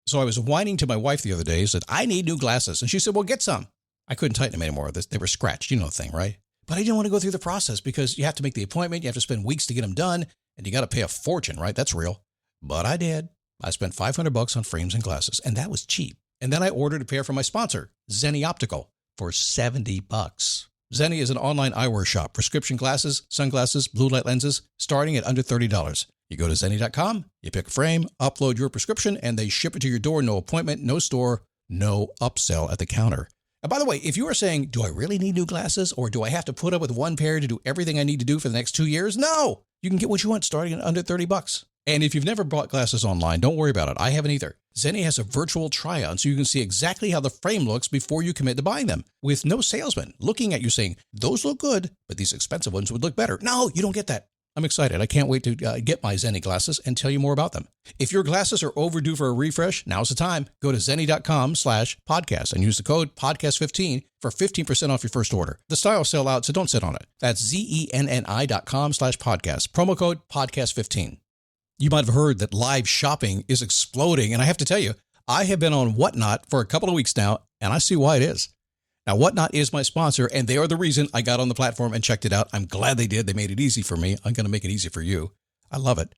So I was whining to my wife the other day, said, I need new glasses. And she said, well, get some. I couldn't tighten them anymore. They were scratched. You know the thing, right? But I didn't want to go through the process because you have to make the appointment. You have to spend weeks to get them done. And you got to pay a fortune, right? That's real. But I did. I spent $500 on frames and glasses, and that was cheap. And then I ordered a pair from my sponsor, Zenni Optical, for $70. Zenni is an online eyewear shop. Prescription glasses, sunglasses, blue light lenses, starting at under $30. You go to Zenni.com, you pick a frame, upload your prescription, and they ship it to your door. No appointment, no store, no upsell at the counter. And by the way, if you are saying, do I really need new glasses, or do I have to put up with one pair to do everything I need to do for the next 2 years? No! You can get what you want starting at under $30. And if you've never bought glasses online, don't worry about it. I haven't either. Zenni has a virtual try-on so you can see exactly how the frame looks before you commit to buying them, with no salesman looking at you saying, those look good, but these expensive ones would look better. No, you don't get that. I'm excited. I can't wait to get my Zenni glasses and tell you more about them. If your glasses are overdue for a refresh, now's the time. Go to Zenni.com/podcast and use the code podcast15 for 15% off your first order. The styles sell out, so don't sit on it. That's Zenni.com/podcast. Promo code podcast15. You might have heard that live shopping is exploding, and I have to tell you, I have been on Whatnot for a couple of weeks now, and I see why it is. Now, Whatnot is my sponsor, and they are the reason I got on the platform and checked it out. I'm glad they did. They made it easy for me. I'm going to make it easy for you. I love it.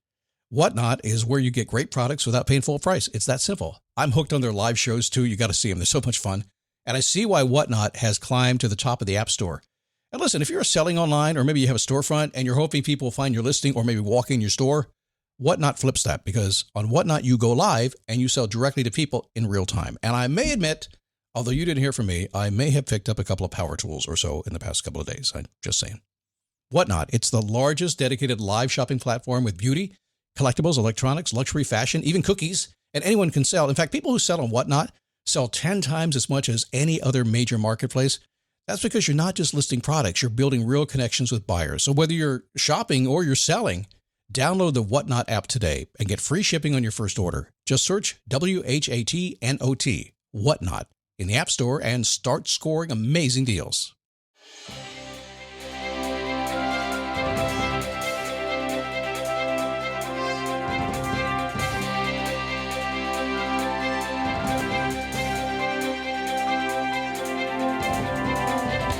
Whatnot is where you get great products without paying full price. It's that simple. I'm hooked on their live shows, too. You got to see them. They're so much fun. And I see why Whatnot has climbed to the top of the App Store. And listen, if you're selling online, or maybe you have a storefront, and you're hoping people will find your listing or maybe walk in your store, Whatnot flips that, because on Whatnot, you go live and you sell directly to people in real time. And I may admit, although you didn't hear from me, I may have picked up a couple of power tools or so in the past couple of days. I'm just saying. Whatnot, it's the largest dedicated live shopping platform with beauty, collectibles, electronics, luxury, fashion, even cookies, and anyone can sell. In fact, people who sell on Whatnot sell 10 times as much as any other major marketplace. That's because you're not just listing products, you're building real connections with buyers. So whether you're shopping or you're selling, download the Whatnot app today and get free shipping on your first order. Just search WHATNOT, Whatnot, in the App Store and start scoring amazing deals.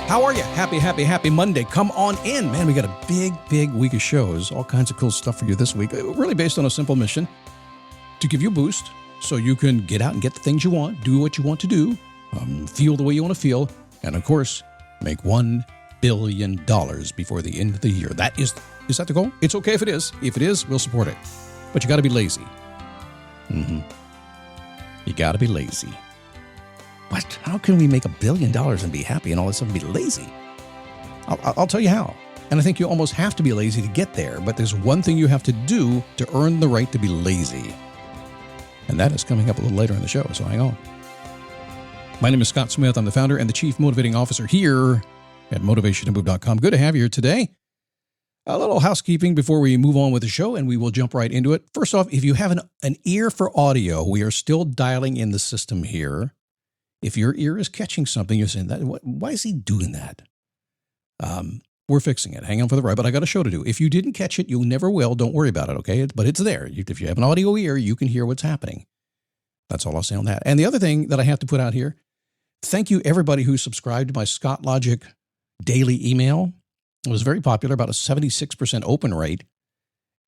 How are you? Happy Monday. Come on in. Man, we got a big week of shows. All kinds of cool stuff for you this week. Really based on a simple mission to give you a boost so you can get out and get the things you want, do what you want to do, feel the way you want to feel, and of course, make $1 billion before the end of the year. Is that the goal? It's okay if it is. If it is, we'll support it. But you got to be lazy. You got to be lazy. What? How can we make $1 billion and be happy and all of a sudden be lazy? I'll tell you how. And I think you almost have to be lazy to get there, but there's one thing you have to do to earn the right to be lazy. And that is coming up a little later in the show, so hang on. My name is Scott Smith. I'm the founder and the Chief Motivating Officer here at MotivationToMove.com. Good to have you here today. A little housekeeping before we move on with the show, and we will jump right into it. First off, if you have an ear for audio, we are still dialing in the system here. If your ear is catching something, you're saying, why is he doing that? We're fixing it. Hang on for the ride, but I got a show to do. If you didn't catch it, you never will. Don't worry about it, okay? But it's there. If you have an audio ear, you can hear what's happening. That's all I'll say on that. And the other thing that I have to put out here, thank you everybody who subscribed to my Scott Logic daily email. It was very popular, about a 76% open rate,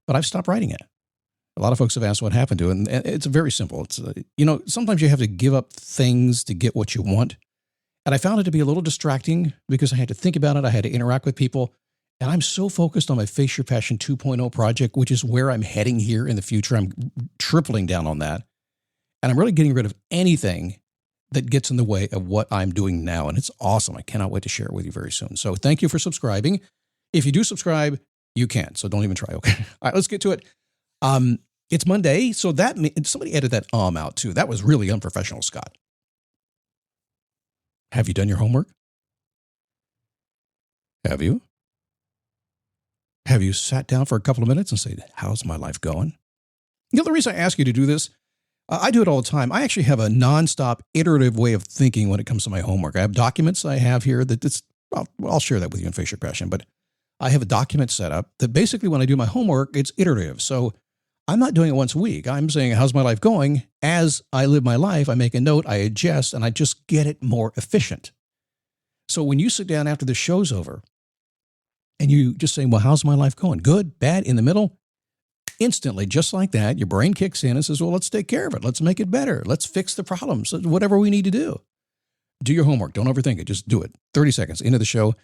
but I've stopped writing it. A lot of folks have asked what happened to it, and it's very simple. It's, sometimes you have to give up things to get what you want. And I found it to be a little distracting because I had to think about it. I had to interact with people. And I'm so focused on my Face Your Passion 2.0 project, which is where I'm heading here in the future. I'm tripling down on that. And I'm really getting rid of anything that gets in the way of what I'm doing now. And it's awesome. I cannot wait to share it with you very soon. So thank you for subscribing. If you do subscribe, you can. So don't even try, okay? All right, let's get to it. It's Monday, so somebody edit that out too. That was really unprofessional, Scott. Have you done your homework? Have you? Have you sat down for a couple of minutes and said, how's my life going? The reason I ask you to do this, I do it all the time. I actually have a nonstop iterative way of thinking when it comes to my homework. I have documents I have here I'll share that with you in Face Your Passion, but I have a document set up that basically when I do my homework, it's iterative. So I'm not doing it once a week. I'm saying, how's my life going? As I live my life, I make a note, I adjust, and I just get it more efficient. So when you sit down after the show's over and you just say, well, how's my life going? Good, bad, in the middle? Instantly, just like that, your brain kicks in and says, well, let's take care of it. Let's make it better. Let's fix the problems, whatever we need to do. Do your homework. Don't overthink it. Just do it. 30 seconds into the show.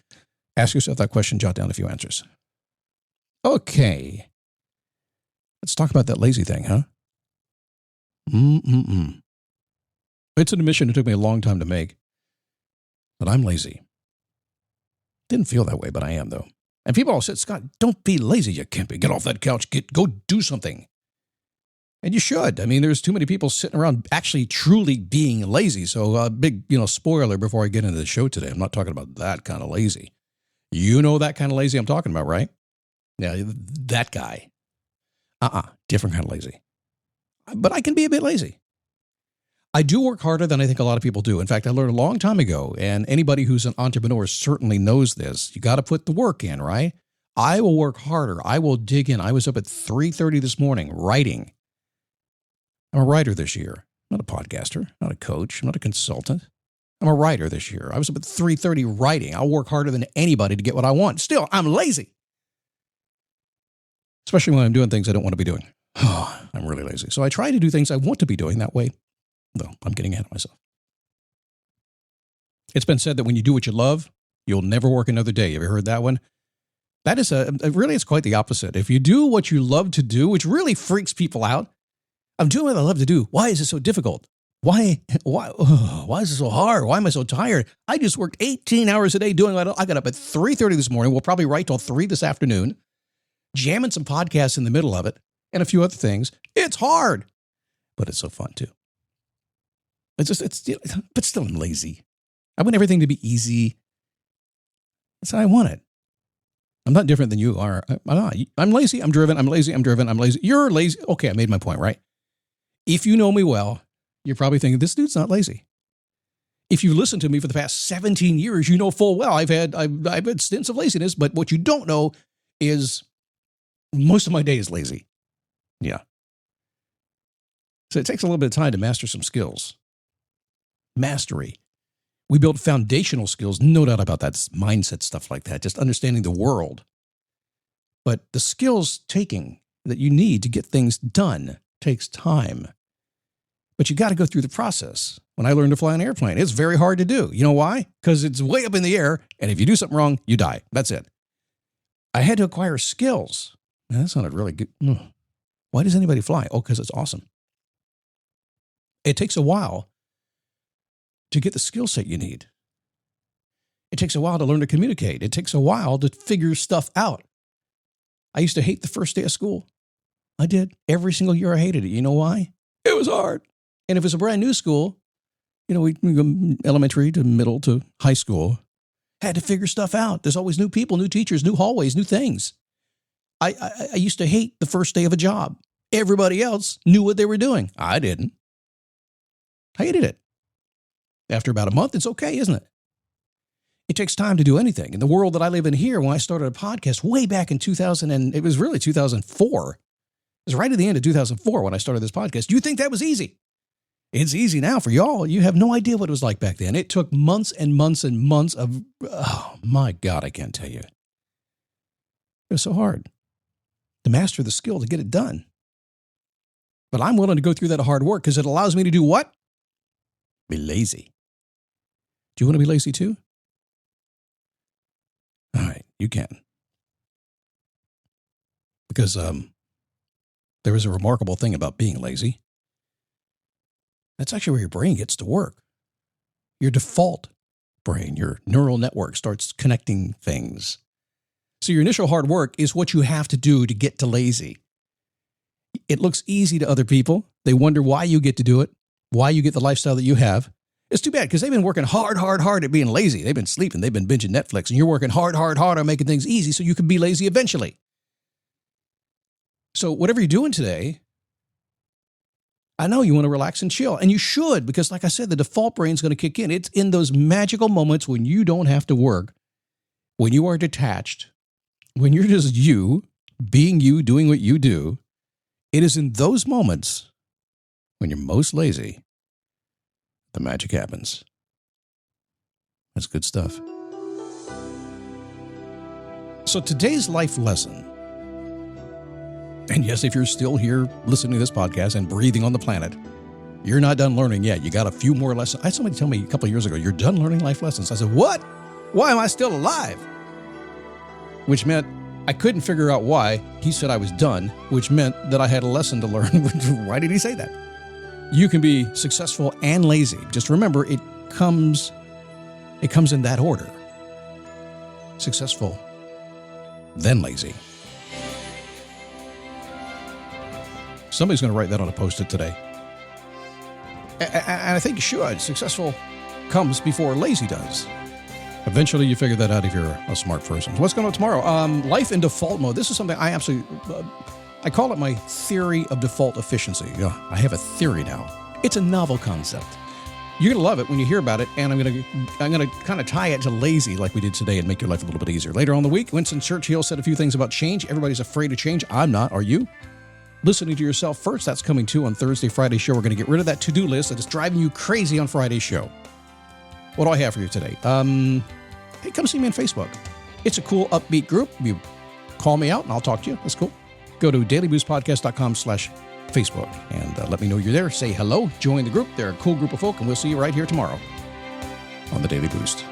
Ask yourself that question. Jot down a few answers. Okay. Let's talk about that lazy thing, huh? It's an admission it took me a long time to make. But I'm lazy. Didn't feel that way, but I am, though. And people all said, Scott, don't be lazy. You can't be. Get off that couch. Go do something. And you should. I mean, there's too many people sitting around actually truly being lazy. So big, spoiler before I get into the show today. I'm not talking about that kind of lazy. You know that kind of lazy I'm talking about, right? Yeah, that guy. Different kind of lazy. But I can be a bit lazy. I do work harder than I think a lot of people do. In fact, I learned a long time ago, and anybody who's an entrepreneur certainly knows this. You got to put the work in, right? I will work harder. I will dig in. I was up at 3:30 this morning writing. I'm a writer this year, not a podcaster, not a coach, not a consultant. I'm a writer this year. I was up at 3:30 writing. I'll work harder than anybody to get what I want. Still, I'm lazy. Especially when I'm doing things I don't want to be doing. I'm really lazy. So I try to do things I want to be doing that way. Though I'm getting ahead of myself. It's been said that when you do what you love, you'll never work another day. Have you heard that one? That is really, it's quite the opposite. If you do what you love to do, which really freaks people out, I'm doing what I love to do. Why is it so difficult? Why is it so hard? Why am I so tired? I just worked 18 hours a day doing what I got up at 3:30 this morning. We'll probably write till 3 this afternoon, jamming some podcasts in the middle of it and a few other things. It's hard, but it's so fun too. But still I'm lazy. I want everything to be easy. That's how I want it. I'm not different than you are. I'm lazy. I'm driven. I'm lazy. I'm driven. I'm lazy. You're lazy. Okay, I made my point, right? If you know me well, you're probably thinking, this dude's not lazy. If you listen to me for the past 17 years, you know full well I've had stints of laziness, but what you don't know is most of my day is lazy. Yeah. So it takes a little bit of time to master some skills. Mastery. We build foundational skills, no doubt about that, mindset stuff like that, just understanding the world. But the skills that you need to get things done takes time. But you got to go through the process. When I learned to fly an airplane, it's very hard to do. You know why? Because it's way up in the air, and if you do something wrong, you die. That's it. I had to acquire skills. Now, that sounded really good. Why does anybody fly? Oh, because it's awesome. It takes a while to get the skill set you need. It takes a while to learn to communicate. It takes a while to figure stuff out. I used to hate the first day of school. I did. Every single year I hated it. You know why? It was hard. And if it's a brand new school, we go elementary to middle to high school, had to figure stuff out. There's always new people, new teachers, new hallways, new things. I used to hate the first day of a job. Everybody else knew what they were doing. I didn't. I hated it. After about a month, it's okay, isn't it? It takes time to do anything. In the world that I live in here, when I started a podcast way back in 2004. It was right at the end of 2004 when I started this podcast. Do you think that was easy? It's easy now for y'all. You have no idea what it was like back then. It took months and months and months of, oh my God, I can't tell you. It was so hard to master the skill to get it done. But I'm willing to go through that hard work because it allows me to do what? Be lazy. Do you want to be lazy too? All right, you can. Because there is a remarkable thing about being lazy. That's actually where your brain gets to work. Your default brain, your neural network starts connecting things. So your initial hard work is what you have to do to get to lazy. It looks easy to other people. They wonder why you get to do it, why you get the lifestyle that you have. It's too bad because they've been working hard at being lazy. They've been sleeping. They've been binging Netflix. And you're working hard on making things easy so you can be lazy eventually. So whatever you're doing today, I know you want to relax and chill. And you should because, like I said, the default brain's going to kick in. It's in those magical moments when you don't have to work, when you are detached, when you're just you, being you, doing what you do. It is in those moments when you're most lazy, the magic happens. That's good stuff. So today's life lesson, and yes, if you're still here listening to this podcast and breathing on the planet, you're not done learning yet. You got a few more lessons. I had somebody tell me a couple of years ago, you're done learning life lessons. I said, what? Why am I still alive? Which meant I couldn't figure out why. He said I was done, which meant that I had a lesson to learn. Why did he say that? You can be successful and lazy. Just remember, it comes in that order. Successful, then lazy. Somebody's going to write that on a Post-it today. And I think you should. Successful comes before lazy does. Eventually, you figure that out if you're a smart person. What's going on tomorrow? Life in default mode. This is something I absolutely... I call it my theory of default efficiency. I have a theory now. It's a novel concept. You're going to love it when you hear about it, and I'm going to kind of tie it to lazy like we did today and make your life a little bit easier. Later on in the week, Winston Churchill said a few things about change. Everybody's afraid of change. I'm not. Are you? Listening to yourself first. That's coming too on Thursday, Friday show. We're going to get rid of that to-do list that is driving you crazy on Friday's show. What do I have for you today? Hey, come see me on Facebook. It's a cool, upbeat group. You call me out and I'll talk to you. That's cool. Go to dailyboostpodcast.com/Facebook and let me know you're there. Say hello. Join the group. They're a cool group of folk, and we'll see you right here tomorrow on the Daily Boost.